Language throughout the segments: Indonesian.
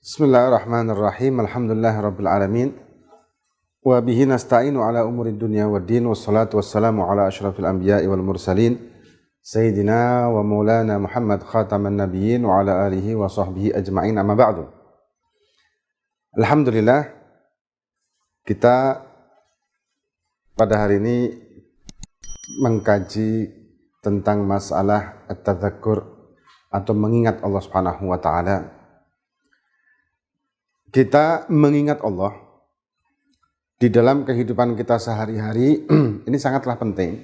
Bismillahirrahmanirrahim. Alhamdulillahirabbil alamin. Wa bihi nasta'inu ala umurid dunya waddin wassalatu wassalamu ala asyrafil anbiya'i wal mursalin sayyidina wa maulana Muhammad khataman nabiyyin wa ala alihi wa sahbihi ajma'in, amma ba'du. Alhamdulillah, kita pada hari ini mengkaji tentang masalah at-tadzakur atau mengingat Allah Subhanahu wa taala. Kita mengingat Allah di dalam kehidupan kita sehari-hari ini sangatlah penting.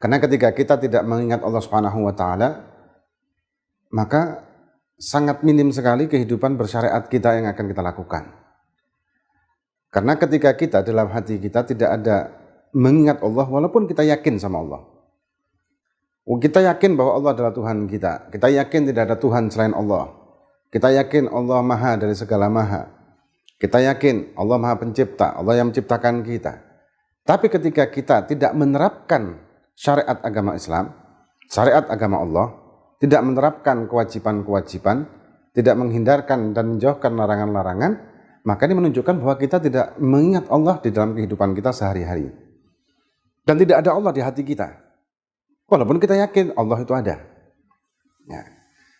Karena ketika kita tidak mengingat Allah Subhanahu wa taala, maka sangat minim sekali kehidupan bersyariat kita yang akan kita lakukan. Karena ketika kita dalam hati kita tidak ada mengingat Allah, walaupun kita yakin sama Allah. Kita yakin bahwa Allah adalah Tuhan kita. Kita yakin tidak ada Tuhan selain Allah. Kita yakin Allah maha dari segala maha. Kita yakin Allah maha pencipta, Allah yang menciptakan kita. Tapi ketika kita tidak menerapkan syariat agama Islam, syariat agama Allah, tidak menerapkan kewajiban-kewajiban, tidak menghindarkan dan menjauhkan larangan-larangan, maka ini menunjukkan bahwa kita tidak mengingat Allah di dalam kehidupan kita sehari-hari. Dan tidak ada Allah di hati kita. Walaupun kita yakin Allah itu ada. Ya.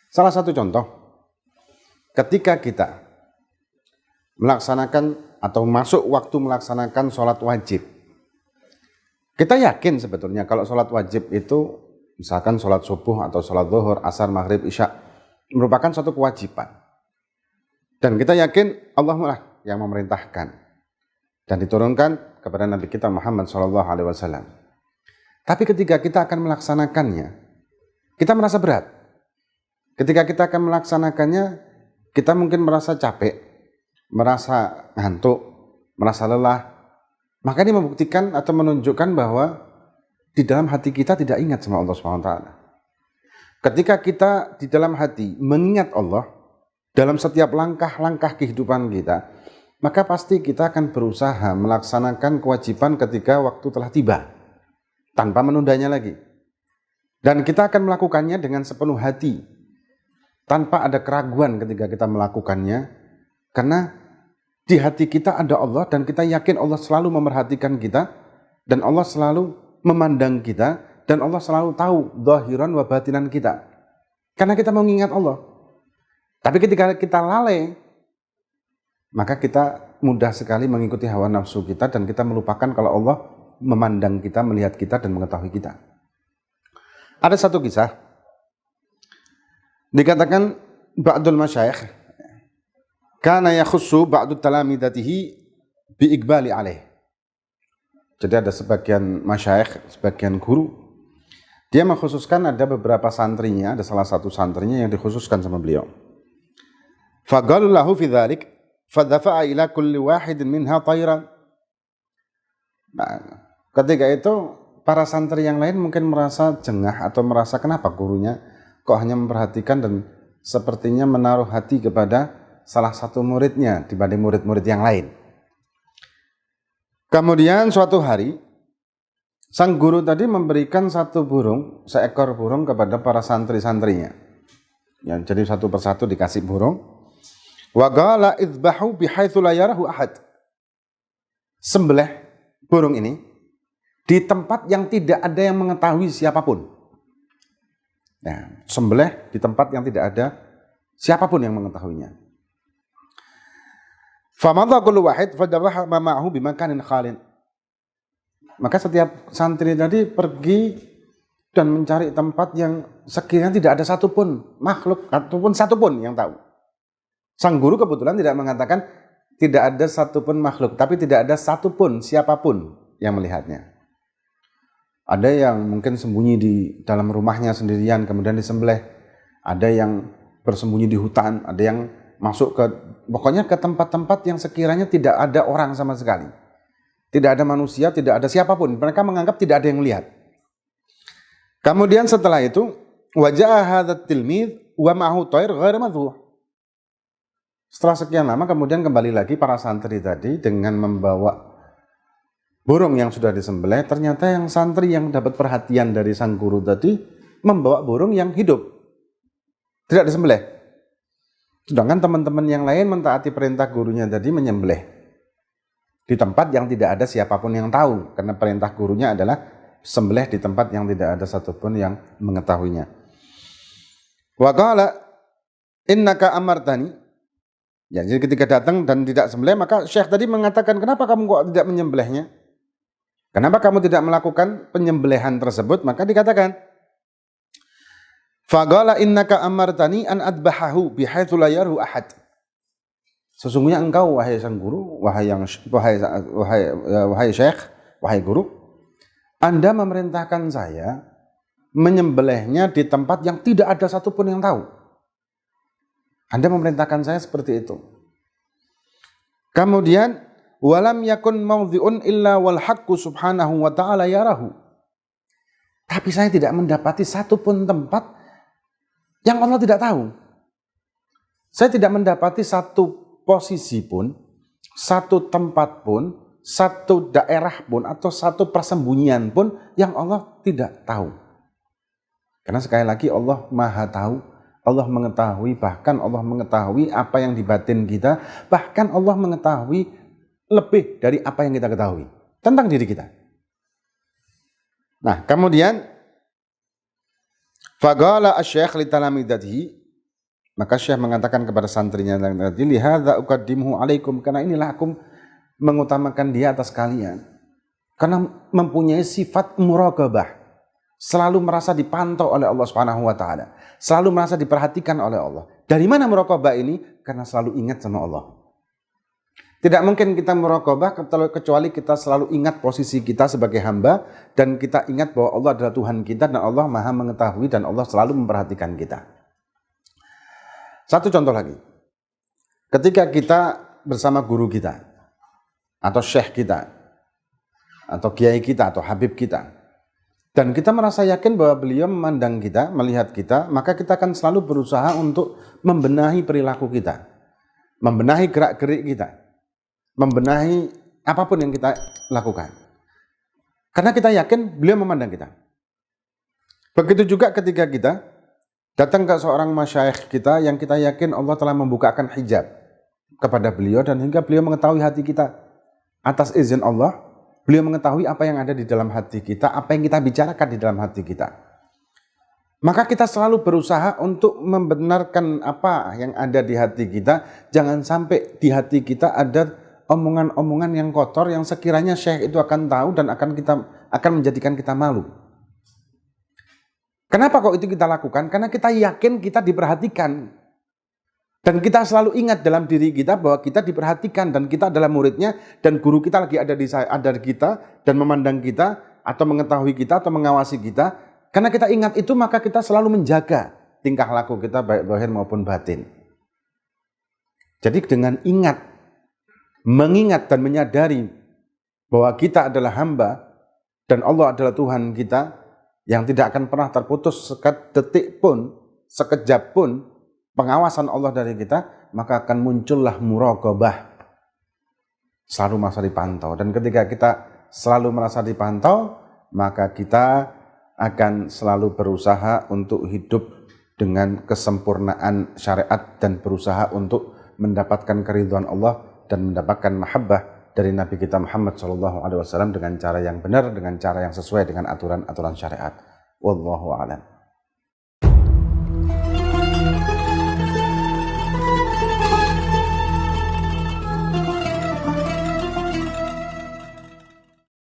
Salah satu contoh, ketika kita melaksanakan atau masuk waktu melaksanakan sholat wajib, kita yakin sebetulnya kalau sholat wajib itu, misalkan sholat subuh atau sholat zuhur, asar, maghrib, isya, merupakan suatu kewajiban. Dan kita yakin Allah lah yang memerintahkan dan diturunkan kepada Nabi kita Muhammad SAW. Tapi ketika kita akan melaksanakannya, kita merasa berat. Ketika kita akan melaksanakannya, kita mungkin merasa capek, merasa ngantuk, merasa lelah. Maka ini membuktikan atau menunjukkan bahwa di dalam hati kita tidak ingat sama Allah SWT. Ketika kita di dalam hati mengingat Allah dalam setiap langkah-langkah kehidupan kita, maka pasti kita akan berusaha melaksanakan kewajiban ketika waktu telah tiba, tanpa menundanya lagi. Dan kita akan melakukannya dengan sepenuh hati, tanpa ada keraguan ketika kita melakukannya, karena di hati kita ada Allah dan kita yakin Allah selalu memerhatikan kita dan Allah selalu memandang kita dan Allah selalu tahu zahiran wa batinan kita. Karena kita mengingat Allah. Tapi ketika kita lalai, maka kita mudah sekali mengikuti hawa nafsu kita dan kita melupakan kalau Allah memandang kita, melihat kita dan mengetahui kita. Ada satu kisah. Dikatakan ba'dul masyayikh kana yakhussu ba'du talamidatihi bi iqbali alaih. Jadi ada sebagian masyayikh, sebagian guru, dia mengkhususkan ada beberapa santrinya, ada salah satu santrinya yang dikhususkan sama beliau. Faqalu lahu fi dzalik fadhafa'a ila kulli wahidin minha tayran. Nah, ketika itu para santri yang lain mungkin merasa jengah atau merasa kenapa gurunya kok hanya memperhatikan dan sepertinya menaruh hati kepada salah satu muridnya dibanding murid-murid yang lain. Kemudian suatu hari, sang guru tadi memberikan seekor burung kepada para santri-santrinya. Ya, jadi satu persatu dikasih burung. Wa qala idbahu bihaitsu la yarahu ahad. Sembelih burung ini di tempat yang tidak ada yang mengetahui siapapun. Nah, sembelih di tempat yang tidak ada siapapun yang mengetahuinya. Famadha kullu wahid fadabaha ma ma'ahu bimakanin khalin. Maka setiap santri tadi pergi dan mencari tempat yang sekiranya tidak ada satupun makhluk ataupun satupun yang tahu. Sang guru kebetulan tidak mengatakan tidak ada satupun makhluk, tapi tidak ada satupun siapapun yang melihatnya. Ada yang mungkin sembunyi di dalam rumahnya sendirian kemudian disembelih. Ada yang bersembunyi di hutan, ada yang masuk pokoknya ke tempat-tempat yang sekiranya tidak ada orang sama sekali. Tidak ada manusia, tidak ada siapapun. Mereka menganggap tidak ada yang melihat. Kemudian setelah itu, waja'a hadzal tilmidz wa ma'ahu thair ghairu madhuh. Setelah sekian lama kemudian kembali lagi para santri tadi dengan membawa burung yang sudah disembelih. Ternyata yang santri yang dapat perhatian dari sang guru tadi membawa burung yang hidup, tidak disembelih. Sedangkan teman-teman yang lain mentaati perintah gurunya tadi menyembelih di tempat yang tidak ada siapapun yang tahu, karena perintah gurunya adalah sembelih di tempat yang tidak ada satupun yang mengetahuinya. Wa qala innaka amartani. Ya, jadi ketika datang dan tidak sembelih, maka Syekh tadi mengatakan, kenapa kamu kok tidak menyembelihnya? Kenapa kamu tidak melakukan penyembelihan tersebut? Maka dikatakan, faqala innaka amartani an adbahahu bihaitsu la yarhu ahad. Sesungguhnya engkau wahai sang guru, wahai Syekh, wahai guru, Anda memerintahkan saya menyembelihnya di tempat yang tidak ada satupun yang tahu. Anda memerintahkan saya seperti itu. Kemudian walam yakun mawdhi'un illa wal haqqu subhanahu wa ta'ala yarahu. Tapi saya tidak mendapati satupun tempat yang Allah tidak tahu. Saya tidak mendapati satu posisi pun, satu tempat pun, satu daerah pun, atau satu persembunyian pun yang Allah tidak tahu. Karena sekali lagi Allah Maha tahu, Allah mengetahui, bahkan Allah mengetahui apa yang di batin kita, bahkan Allah mengetahui lebih dari apa yang kita ketahui tentang diri kita. Nah, kemudian faqala asy-syekh li talamidatihi, maka Syekh mengatakan kepada santrinya tadi, lihadza uqaddimuhu alaikum, karena inilah aku mengutamakan dia atas kalian. Karena mempunyai sifat muraqabah, selalu merasa dipantau oleh Allah Subhanahu wa taala, selalu merasa diperhatikan oleh Allah. Dari mana muraqabah ini? Karena selalu ingat sama Allah. Tidak mungkin kita muraqabah kecuali kita selalu ingat posisi kita sebagai hamba, dan kita ingat bahwa Allah adalah Tuhan kita, dan Allah Maha mengetahui, dan Allah selalu memperhatikan kita. Satu contoh lagi, ketika kita bersama guru kita, atau syekh kita, atau kiai kita, atau habib kita, dan kita merasa yakin bahwa beliau memandang kita, melihat kita, maka kita akan selalu berusaha untuk membenahi perilaku kita, membenahi gerak-gerik kita, membenahi apapun yang kita lakukan. Karena kita yakin beliau memandang kita. Begitu juga ketika kita datang ke seorang masyayikh kita yang kita yakin Allah telah membukakan hijab kepada beliau, dan hingga beliau mengetahui hati kita. Atas izin Allah, beliau mengetahui apa yang ada di dalam hati kita, apa yang kita bicarakan di dalam hati kita. Maka kita selalu berusaha untuk membenarkan apa yang ada di hati kita. Jangan sampai di hati kita ada omongan-omongan yang kotor yang sekiranya syekh itu akan tahu dan akan menjadikan kita malu. Kenapa kok itu kita lakukan? Karena kita yakin kita diperhatikan. Dan kita selalu ingat dalam diri kita bahwa kita diperhatikan, dan kita adalah muridnya, dan guru kita lagi ada di kita dan memandang kita, atau mengetahui kita, atau mengawasi kita. Karena kita ingat itu, maka kita selalu menjaga tingkah laku kita baik zahir maupun batin. Jadi dengan mengingat dan menyadari bahwa kita adalah hamba dan Allah adalah Tuhan kita, yang tidak akan pernah terputus sedetik pun, sekejap pun pengawasan Allah dari kita, maka akan muncullah muraqabah. Selalu merasa dipantau. Dan ketika kita selalu merasa dipantau, maka kita akan selalu berusaha untuk hidup dengan kesempurnaan syariat, dan berusaha untuk mendapatkan keridhaan Allah dan mendapatkan mahabbah dari Nabi kita Muhammad SAW dengan cara yang benar, dengan cara yang sesuai dengan aturan-aturan syariat. Wallahu a'lam.